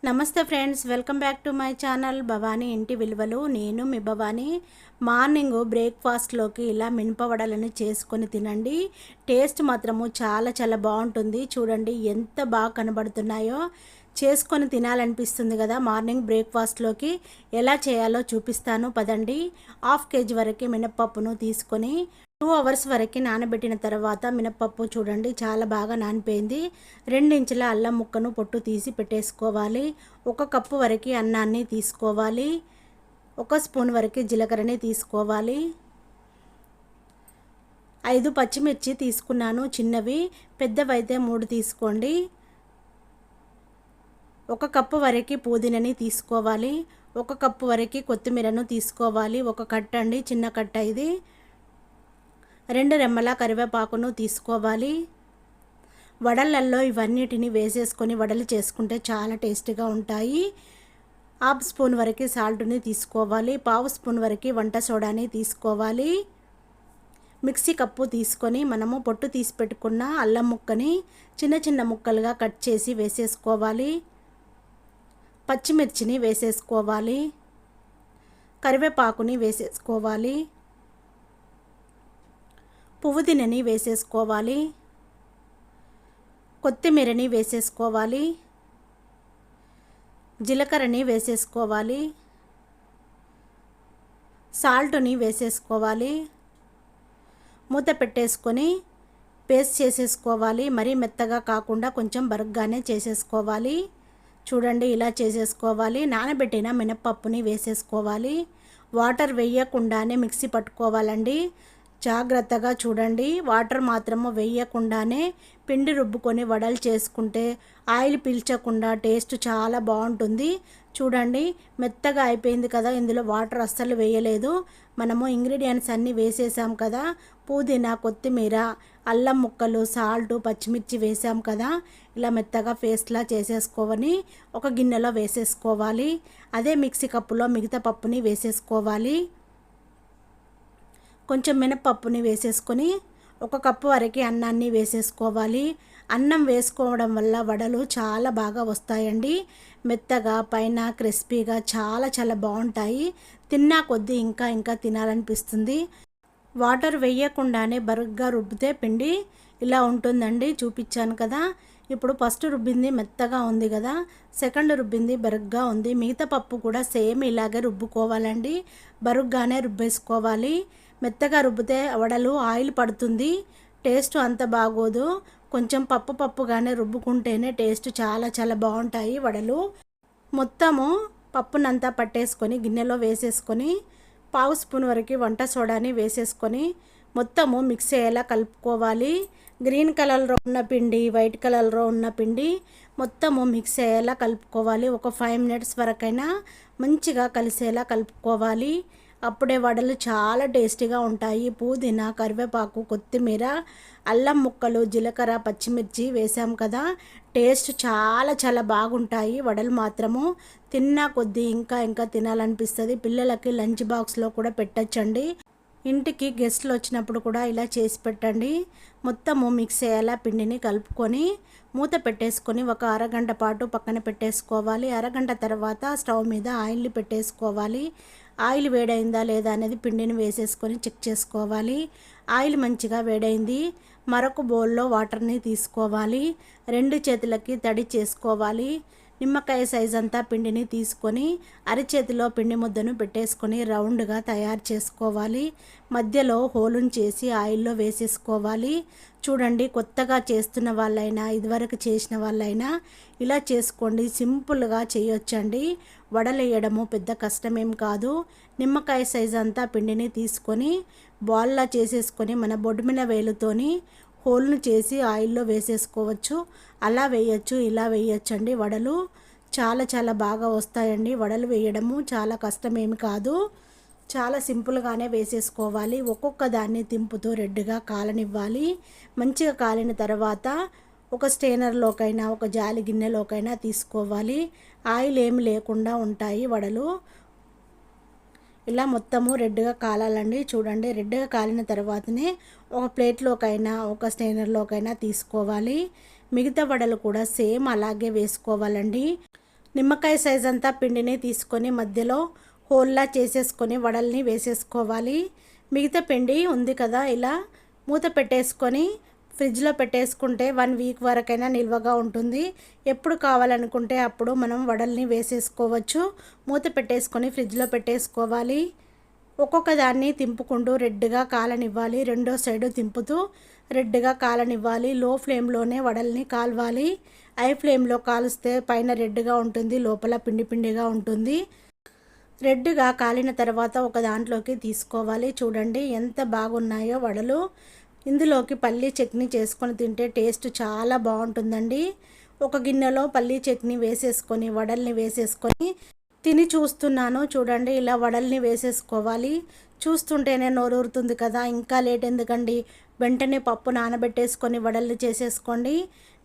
నమస్తే friends, welcome back to my channel Bhavani ఇంటి విలువలు. నేను మీ భవానీ. మార్నింగ్ బ్రేక్ఫాస్ట్లోకి ఇలా మినపవడలను చేసుకొని తినండి. టేస్ట్ మాత్రము చాలా చాలా బాగుంటుంది. చూడండి ఎంత బాగా కనబడుతున్నాయో. చేసుకొని తినాలనిపిస్తుంది కదా. మార్నింగ్ బ్రేక్ఫాస్ట్లోకి ఎలా చేయాలో చూపిస్తాను పదండి. 1/2 kg వరకు మినపప్పును తీసుకొని 2 hours వరకు నానబెట్టిన తర్వాత మినపప్పు చూడండి చాలా బాగా నానిపోయింది. 2 ఇంచుల అల్లం ముక్కను పొట్టు తీసి పెట్టేసుకోవాలి. 1 కప్పు వరకు అన్నాన్ని తీసుకోవాలి. 1 స్పూన్ వరకు జీలకర్రని తీసుకోవాలి. 5 పచ్చిమిర్చి తీసుకున్నాను చిన్నవి, పెద్దవైతే 3 తీసుకోండి. 1 కప్పు వరకు పుదీనాని తీసుకోవాలి. 1 కప్పు వరకు కొత్తిమీరను తీసుకోవాలి. 1 కట్ట అండి, చిన్న కట్ట ఇది. 2 రెమ్మల కరివేపాకును తీసుకోవాలి. వడలల్లో ఇవన్నిటిని వేసేసుకొని వడలు చేసుకుంటే చాలా టేస్టీగా ఉంటాయి. 1/2 స్పూన్ వరకు సాల్ట్ని తీసుకోవాలి. 1/2 స్పూన్ వరకు వంట సోడాని తీసుకోవాలి. మిక్సీ కప్పు తీసుకొని మనము పొట్టు తీసి పెట్టుకున్న అల్లం ముక్కని చిన్న చిన్న ముక్కలుగా కట్ చేసి వేసేసుకోవాలి. పచ్చిమిర్చిని వేసేసుకోవాలి. కరివేపాకుని వేసేసుకోవాలి. పుదీనాని వేసేసుకోవాలి. కొత్తిమీరని వేసేసుకోవాలి. జీలకర్రని వేసేసుకోవాలి. సాల్ట్ని వేసేసుకోవాలి. మూత పెట్టేసుకొని పేస్ట్ చేసేసుకోవాలి. మరీ మెత్తగా కాకుండా కొంచెం బరగ్గానే చేసేసుకోవాలి. చూడండి ఇలా చేసేసుకోవాలి. నానబెట్టిన మినపప్పుని వేసేసుకోవాలి. వాటర్ వేయకుండానే మిక్సీ పట్టుకోవాలండి. జాగ్రత్తగా చూడండి. వాటర్ మాత్రము వేయకుండానే పిండి రుబ్బుకొని వడలు చేసుకుంటే ఆయిల్ పీల్చకుండా టేస్ట్ చాలా బాగుంటుంది. చూడండి మెత్తగా అయిపోయింది కదా. ఇందులో వాటర్ అస్సలు వేయలేదు. మనము ఇంగ్రీడియంట్స్ అన్నీ వేసేసాం కదా. పుదీనా, కొత్తిమీర, అల్లం ముక్కలు, సాల్ట్, పచ్చిమిర్చి వేసాం కదా. ఇలా మెత్తగా పేస్ట్లా చేసేసుకొని ఒక గిన్నెలో వేసేసుకోవాలి. అదే మిక్సీ కప్పులో మిగతా పప్పుని వేసేసుకోవాలి. కొంచెం మినపప్పుని వేసేసుకొని 1 కప్పు వరకు అన్నాన్ని వేసేసుకోవాలి. అన్నం వేసుకోవడం వల్ల వడలు చాలా బాగా వస్తాయండి. మెత్తగా పైన క్రిస్పీగా చాలా చాలా బాగుంటాయి. తిన్నా కొద్దీ ఇంకా ఇంకా తినాలనిపిస్తుంది. వాటర్ వేయకుండానే బరుగ్గా రుబ్బితే పిండి ఇలా ఉంటుందండి. చూపించాను కదా. ఇప్పుడు ఫస్ట్ రుబ్బింది మెత్తగా ఉంది కదా, సెకండ్ రుబ్బింది బరుగ్గా ఉంది. మిగతా పప్పు కూడా సేమ్ ఇలాగే రుబ్బుకోవాలండి. బరుగ్గానే రుబ్బేసుకోవాలి. మెత్తగా రుబ్బితే వడలు ఆయిల్ పడుతుంది, టేస్ట్ అంత బాగోదు. కొంచెం పప్పుగానే రుబ్బుకుంటేనే టేస్ట్ చాలా చాలా బాగుంటాయి వడలు. మొత్తము పప్పునంతా పట్టేసుకొని గిన్నెలో వేసేసుకొని 1/2 స్పూన్ వరకు వంట సోడాని వేసేసుకొని మొత్తము మిక్స్ అయ్యేలా కలుపుకోవాలి. గ్రీన్ కలర్లో ఉన్న పిండి, వైట్ కలర్లో ఉన్న పిండి మొత్తము మిక్స్ అయ్యేలా కలుపుకోవాలి. ఒక 5 minutes వరకైనా మంచిగా కలిసేలా కలుపుకోవాలి. అప్పుడే వడలు చాలా టేస్టీగా ఉంటాయి. పుదీనా, కరివేపాకు, కొత్తిమీర, అల్లం ముక్కలు, జీలకర్ర, పచ్చిమిర్చి వేసాం కదా. టేస్ట్ చాలా చాలా బాగుంటాయి వడలు మాత్రము. తిన్నా కొద్దీ ఇంకా ఇంకా తినాలనిపిస్తుంది. పిల్లలకి లంచ్ బాక్స్లో కూడా పెట్టచ్చండి. ఇంటికి గెస్ట్లు వచ్చినప్పుడు కూడా ఇలా చేసి పెట్టండి. మొత్తము మిక్స్ అయ్యేలా పిండిని కలుపుకొని మూత పెట్టేసుకొని ఒక అరగంట పాటు పక్కన పెట్టేసుకోవాలి. అరగంట తర్వాత స్టవ్ మీద ఆయిల్ని పెట్టేసుకోవాలి. ఆయిల్ వేడైందా లేదా అనేది పిండిని వేసేసుకొని చెక్ చేసుకోవాలి. ఆయిల్ మంచిగా వేడైంది. మరొక బౌల్లో వాటర్ని తీసుకోవాలి. 2 చేతులకి తడి చేసుకోవాలి. నిమ్మకాయ సైజ్ అంతా పిండిని తీసుకొని అరచేతిలో పిండి ముద్దను పెట్టేసుకొని రౌండ్గా తయారు చేసుకోవాలి. మధ్యలో హోలును చేసి ఆయిల్లో వేసేసుకోవాలి. చూడండి కొత్తగా చేస్తున్న వాళ్ళైనా ఇదివరకు చేసిన వాళ్ళైనా ఇలా చేసుకోండి. సింపుల్గా చేయొచ్చండి. వడలేయడము పెద్ద కష్టమేం కాదు. నిమ్మకాయ సైజ్ అంతా పిండిని తీసుకొని బాల్లా చేసేసుకొని మన బొడ్డుమిన వేలుతోని హోల్ను చేసి ఆయిల్లో వేసేసుకోవచ్చు. అలా వేయచ్చు, ఇలా వేయచ్చండి. వడలు చాలా చాలా బాగా వస్తాయండి. వడలు వేయడము చాలా కష్టమేమి కాదు. చాలా సింపుల్గానే వేసేసుకోవాలి. ఒక్కొక్క దాన్ని తింపుతూ రెడ్గా కాలనివ్వాలి. మంచిగా కాలిన తర్వాత ఒక స్టెయినర్లోకైనా ఒక జాలి గిన్నెలోకైనా తీసుకోవాలి. ఆయిల్ ఏమి లేకుండా ఉంటాయి వడలు. ఇలా మొత్తము రెడ్గా కాలాలండి. చూడండి రెడ్గా కాలిన తర్వాతనే ఒక ప్లేట్లోకైనా ఒక స్టెయినర్లోకైనా తీసుకోవాలి. మిగతా వడలు కూడా సేమ్ అలాగే వేసుకోవాలండి. నిమ్మకాయ సైజ్ అంతా పిండిని తీసుకొని మధ్యలో హోల్లా చేసేసుకొని వడల్ని వేసేసుకోవాలి. మిగతా పిండి ఉంది కదా, ఇలా మూత పెట్టేసుకొని ఫ్రిడ్జ్లో పెట్టేసుకుంటే 1 వీక్ వరకైనా నిల్వగా ఉంటుంది. ఎప్పుడు కావాలనుకుంటే అప్పుడు మనం వడల్ని వేసేసుకోవచ్చు. మూత పెట్టేసుకొని ఫ్రిడ్జ్లో పెట్టేసుకోవాలి. ఒక్కొక్క దాన్ని తింపుకుంటూ రెడ్గా కాలనివ్వాలి. రెండో సైడు తింపుతూ రెడ్గా కాలనివ్వాలి. లో ఫ్లేమ్లోనే వడల్ని కాల్వాలి. హై ఫ్లేమ్లో కాలుస్తే పైన రెడ్గా ఉంటుంది, లోపల పిండి పిండిగా ఉంటుంది. రెడ్గా కాలిన తర్వాత ఒక దాంట్లోకి తీసుకోవాలి. చూడండి ఎంత బాగున్నాయో వడలు. ఇందులోకి పల్లీ చట్నీ చేసుకొని తింటే టేస్ట్ చాలా బాగుంటుందండి. ఒక గిన్నెలో పల్లీ చట్నీ వేసేసుకొని వడల్ని వేసేసుకొని తిని చూస్తున్నాను. చూడండి ఇలా వడల్ని వేసేసుకోవాలి. చూస్తుంటేనే నోరూరుతుంది కదా, ఇంకా లేట్ ఎందుకండి, వెంటనే పప్పు నానబెట్టేసుకొని వడల్ని చేసేసుకోండి.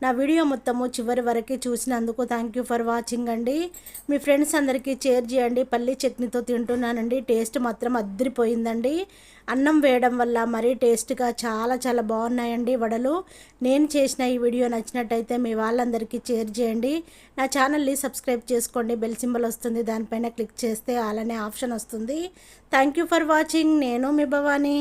నా వీడియో మొత్తము చివరి వరకు చూసినందుకు థ్యాంక్ యూ ఫర్ వాచింగ్ అండి. మీ ఫ్రెండ్స్ అందరికీ షేర్ చేయండి. పల్లీ చట్నీతో తింటున్నానండి, టేస్ట్ మాత్రం అద్దరిపోయిందండి. అన్నం వేయడం వల్ల మరీ టేస్ట్గా చాలా బాగున్నాయండి వడలు. నేను చేసిన ఈ వీడియో నచ్చినట్టయితే మీ వాళ్ళందరికీ షేర్ చేయండి. నా ఛానల్ని సబ్స్క్రైబ్ చేసుకోండి. బెల్ సింబల్ వస్తుంది, దానిపైన క్లిక్ చేస్తే ఆల్ అనే ఆప్షన్ వస్తుంది. Thank you for watching. నేను మీ భవాని.